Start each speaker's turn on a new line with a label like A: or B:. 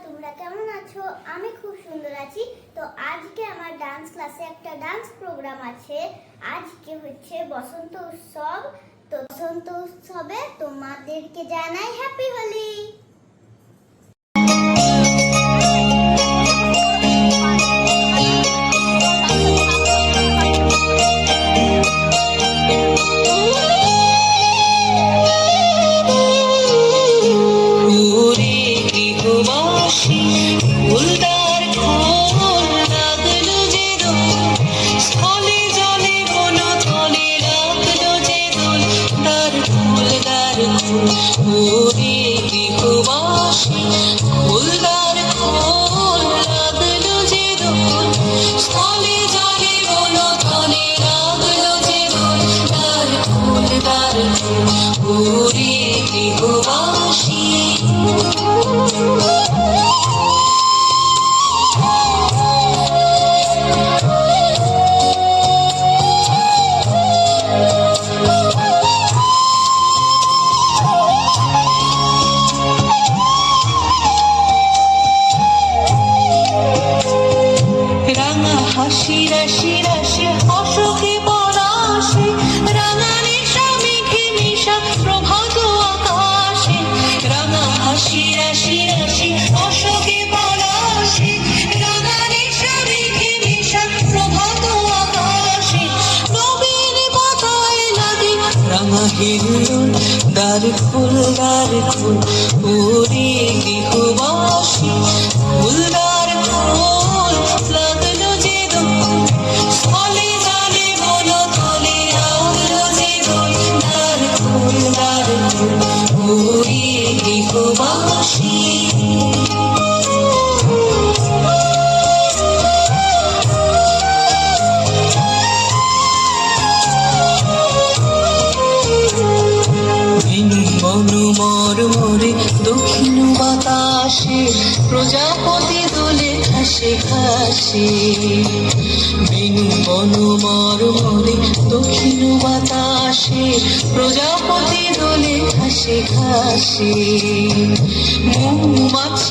A: তোমরা কেমন আছো? আমি খুব সুন্দর আছি। তো আজকে আমার ডান্স ক্লাসে একটা ডান্স প্রোগ্রাম আছে। আজকে হচ্ছে বসন্ত উৎসব। তো বসন্ত উৎসবে তোমাদেরকে জানাই হ্যাপি হোলি।
B: হাসি রাশি রাশি অশোকে পলাশে রাঙানি স্বামীকে মিশা প্রভাত আকাশে। রাঙা হাসি রাশি রাশি অশোকে পলাশে রাঙানি স্বামীকে মিশা প্রভাত আকাশে। নবীন পাতায় লাগে রাঙা হিন্দুল দ্বার ফুল ওরে গৃহবাসী ফুলদার ফুল লাগলো যে দোল স্থলে জলে বন তলে লাগলো যে দোল দ্বার ফুল ওরে গৃহবাসী। মরমরে দক্ষিণ বাতাসে প্রজাপতি দোলে ঘাসে ঘাসে। বেনু বন মরমরে দক্ষিণ বাতাসে প্রজাপতি দোলে ঘাসে ঘাসে। মৌমাছি